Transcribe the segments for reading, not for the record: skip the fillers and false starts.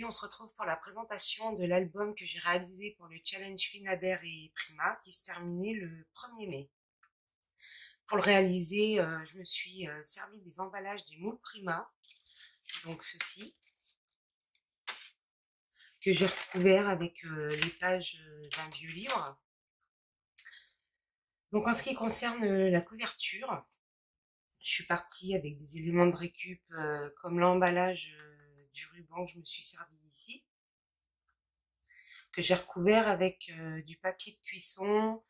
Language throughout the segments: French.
on se retrouve pour la présentation de l'album que j'ai réalisé pour le challenge Finaber et Prima qui se terminait le 1er mai. Pour le réaliser, je me suis servi des emballages des moules Prima, donc ceci, que j'ai recouvert avec les pages d'un vieux livre. Donc en ce qui concerne la couverture, je suis partie avec des éléments de récup comme l'emballage du ruban que je me suis servi ici, que j'ai recouvert avec du papier de cuisson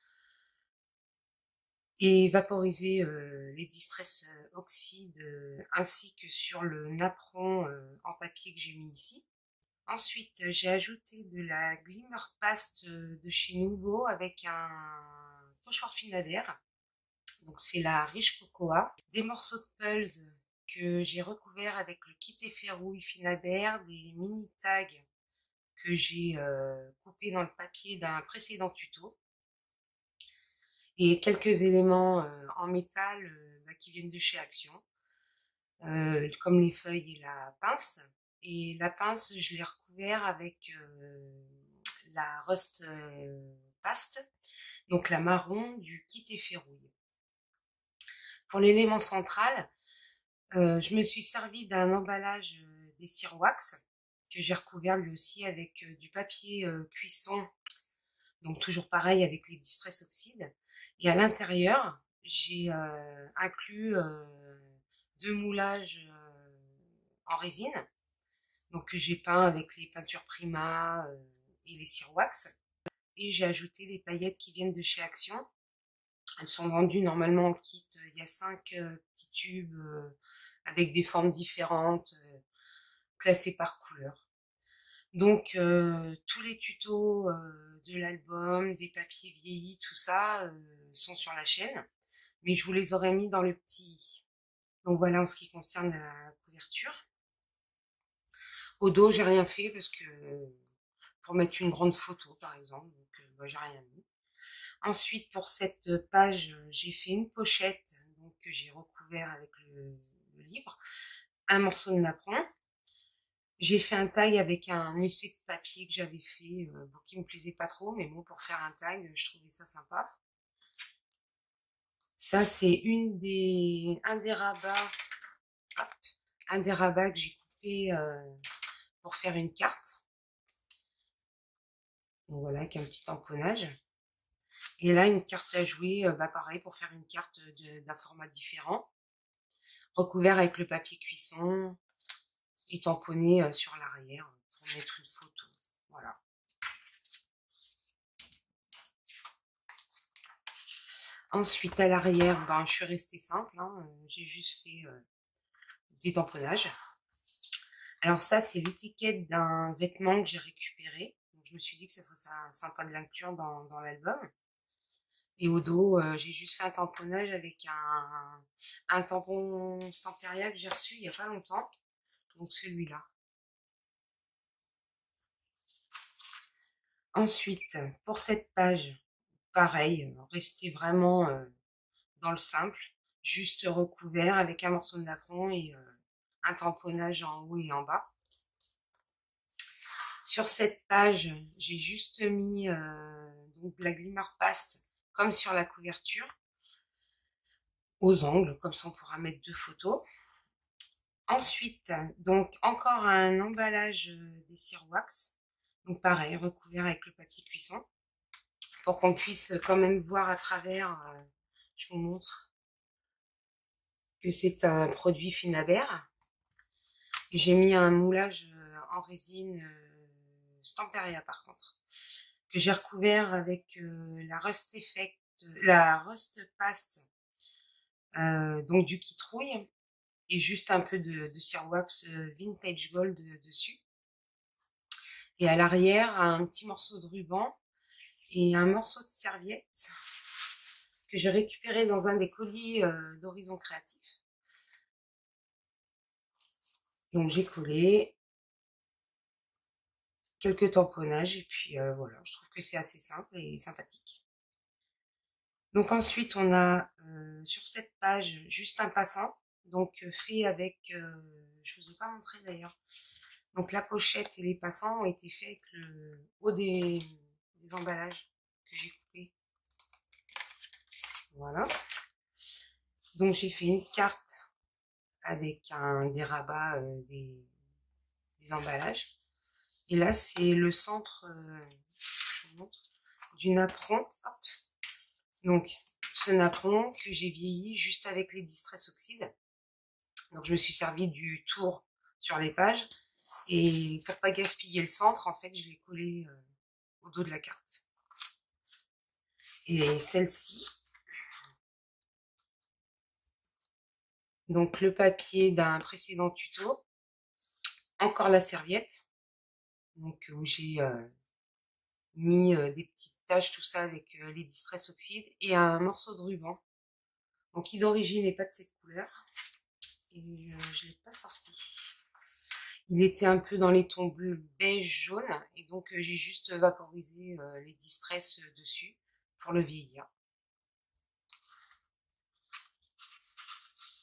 et vaporisé les Distress Oxide ainsi que sur le napperon en papier que j'ai mis ici. Ensuite, j'ai ajouté de la Glimmer Paste de chez Nouveau avec un pochoir Finader. Donc c'est la riche cocoa. Des morceaux de pulse que j'ai recouvert avec le kit effet rouille Finader, des mini tags que j'ai coupés dans le papier d'un précédent tuto et quelques éléments en métal qui viennent de chez Action, comme les feuilles et la pince. Et la pince, je l'ai recouvert avec la Rust Paste, donc la marron du kit effet rouille. Pour l'élément central, je me suis servi d'un emballage des cire wax que j'ai recouvert lui aussi avec du papier cuisson, donc toujours pareil avec les Distress Oxide. Et à l'intérieur, j'ai inclus 2 moulages en résine, donc que j'ai peint avec les peintures Prima et les cire wax. Et j'ai ajouté des paillettes qui viennent de chez Action. Elles sont vendues normalement en kit. Il y a 5 petits tubes avec des formes différentes, classés par couleur. Donc tous les tutos de l'album, des papiers vieillis, tout ça sont sur la chaîne, mais je vous les aurais mis dans le petit. Donc voilà en ce qui concerne la couverture. Au dos, j'ai rien fait parce que pour mettre une grande photo par exemple, donc j'ai rien mis. Ensuite, pour cette page, j'ai fait une pochette donc que j'ai recouvert avec le livre, un morceau de napperon. J'ai fait un tag avec un essai de papier que j'avais fait, bon, qui me plaisait pas trop, mais bon, pour faire un tag, je trouvais ça sympa. Ça, c'est un des rabats, hop, un des rabats que j'ai coupé pour faire une carte. Donc voilà, avec un petit tamponnage. Et là, une carte à jouer, pareil, pour faire une carte d'un format différent, recouvert avec le papier cuisson et tamponné sur l'arrière pour mettre une photo. Voilà. Ensuite, à l'arrière, je suis restée simple, hein, j'ai juste fait des tamponnages. Alors ça, c'est l'étiquette d'un vêtement que j'ai récupéré. Donc, je me suis dit que ça serait sympa de l'inclure dans l'album. Et au dos, j'ai juste fait un tamponnage avec un tampon Stamperia que j'ai reçu il n'y a pas longtemps. Donc celui-là. Ensuite, pour cette page, pareil, rester vraiment dans le simple, juste recouvert avec un morceau de napperon et un tamponnage en haut et en bas. Sur cette page, j'ai juste mis donc de la Glimmer Paste comme sur la couverture, aux angles, comme ça on pourra mettre 2 photos. Ensuite, donc encore un emballage des cire wax, donc pareil, recouvert avec le papier cuisson, pour qu'on puisse quand même voir à travers, je vous montre, que c'est un produit Finaber. Et j'ai mis un moulage en résine Stamperia par contre, que j'ai recouvert avec la Rust Effect, la Rust Paste, donc du kit rouille, et juste un peu de cire wax Vintage Gold dessus. Et à l'arrière, un petit morceau de ruban et un morceau de serviette que j'ai récupéré dans un des colis d'Horizon Créatif. Donc j'ai collé quelques tamponnages et puis voilà, je trouve que c'est assez simple et sympathique. Donc ensuite on a sur cette page juste un passant, donc fait avec, je vous ai pas montré d'ailleurs, Donc la pochette et les passants ont été faits avec le haut des emballages que j'ai coupé. Voilà. Donc j'ai fait une carte avec des rabats des emballages. Et là c'est le centre, je vous montre, du napperon. Hop. Donc ce napperon que j'ai vieilli juste avec les Distress Oxide. Donc je me suis servi du tour sur les pages. Et pour pas gaspiller le centre, en fait, je l'ai collé au dos de la carte. Et celle-ci, donc le papier d'un précédent tuto, encore la serviette, donc où j'ai mis des petites taches, tout ça avec les Distress Oxide, et un morceau de ruban, donc qui d'origine n'est pas de cette couleur, et je l'ai pas sorti. Il était un peu dans les tons bleu, beige, jaune, et donc j'ai juste vaporisé les Distress dessus pour le vieillir.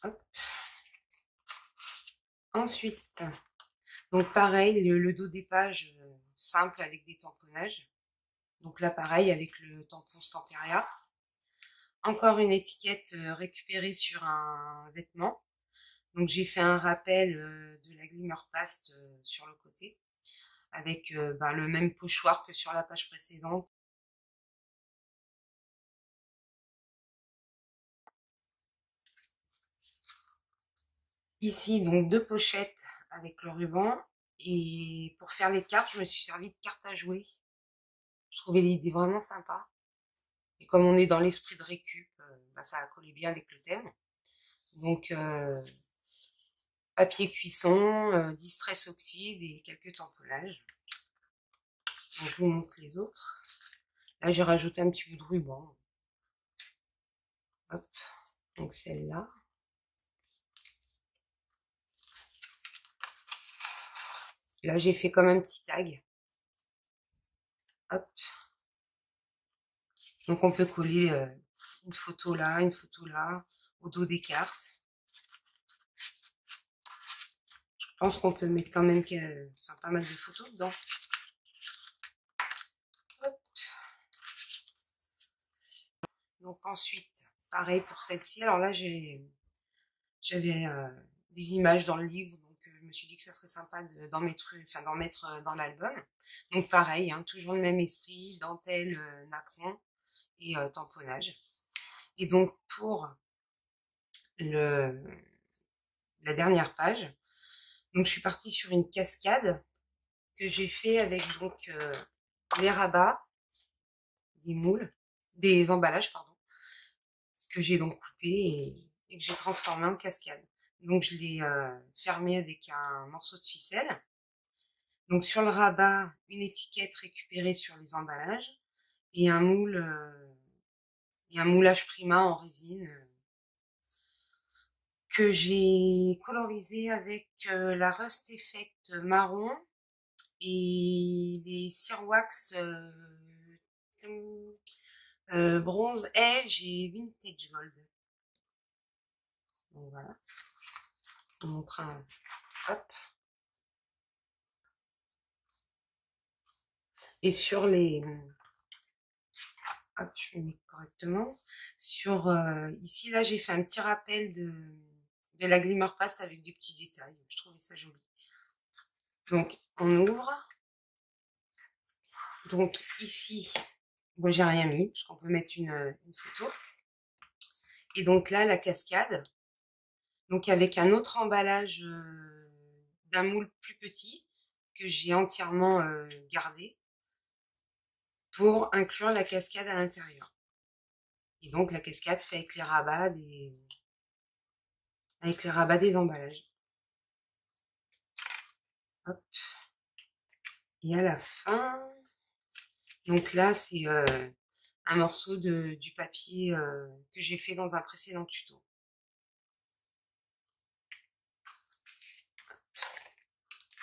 Hop. Ensuite, donc pareil, le dos des pages simple avec des tamponnages. Donc là pareil avec le tampon Stamperia. Encore une étiquette récupérée sur un vêtement. Donc j'ai fait un rappel de la Glimmer Paste sur le côté. Avec le même pochoir que sur la page précédente. Ici donc deux pochettes avec le ruban. Et pour faire les cartes, je me suis servi de cartes à jouer. Je trouvais l'idée vraiment sympa. Et comme on est dans l'esprit de récup, ça a collé bien avec le thème. Donc, papier cuisson, Distress Oxide et quelques tamponnages. Donc, je vous montre les autres. Là, j'ai rajouté un petit bout de ruban. Hop, donc celle-là. Là, j'ai fait comme un petit tag. Hop. Donc, on peut coller une photo là, au dos des cartes. Je pense qu'on peut mettre quand même pas mal de photos dedans. Hop. Donc ensuite, pareil pour celle-ci. Alors là, j'avais des images dans le livre, donc je me suis dit que ça serait sympa d'en mettre dans l'album. Donc pareil, hein, toujours le même esprit, dentelle, napperon et tamponnage. Et donc pour la dernière page, donc je suis partie sur une cascade que j'ai fait avec donc les rabats, des emballages, pardon, que j'ai donc coupé et que j'ai transformé en cascade. Donc je l'ai fermé avec un morceau de ficelle. Donc sur le rabat, une étiquette récupérée sur les emballages et un moulage Prima en résine que j'ai colorisé avec la Rust Effect marron et les Cirwax bronze Edge et Vintage Gold. Donc voilà. Je vous montre un... Hop. Et sur les... Hop, je le mets correctement. Sur ici, là, j'ai fait un petit rappel de la Glimmer Paste avec des petits détails. Je trouvais ça joli. Donc, on ouvre. Donc, ici, bon, j'ai rien mis, parce qu'on peut mettre une photo. Et donc là, la cascade. Donc, avec un autre emballage d'un moule plus petit que j'ai entièrement gardé pour inclure la cascade à l'intérieur. Et donc, la cascade fait avec les rabats des emballages. Hop. Et à la fin, donc là, c'est un morceau du papier que j'ai fait dans un précédent tuto.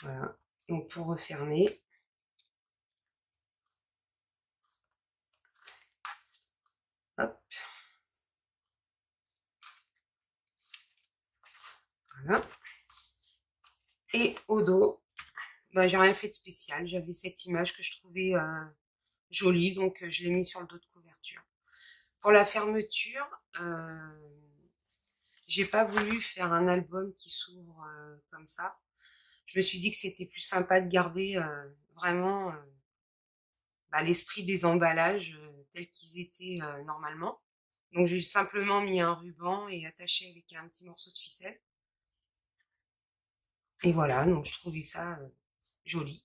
Voilà. Donc pour refermer, hop. Voilà. Et au dos, Bah, j'ai rien fait de spécial. J'avais cette image que je trouvais jolie, donc je l'ai mis sur le dos de couverture. Pour la fermeture, j'ai pas voulu faire un album qui s'ouvre comme ça. Je me suis dit que c'était plus sympa de garder vraiment l'esprit des emballages tels qu'ils étaient normalement. Donc j'ai simplement mis un ruban et attaché avec un petit morceau de ficelle. Et voilà, donc je trouvais ça joli.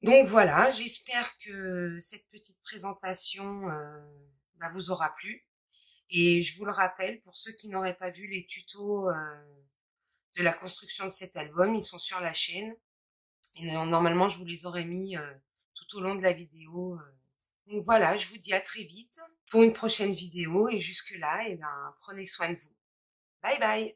Donc voilà, j'espère que cette petite présentation vous aura plu. Et je vous le rappelle, pour ceux qui n'auraient pas vu les tutos de la construction de cet album, ils sont sur la chaîne. Et normalement, je vous les aurais mis tout au long de la vidéo. Donc voilà, je vous dis à très vite pour une prochaine vidéo. Et jusque-là, prenez soin de vous. Bye bye!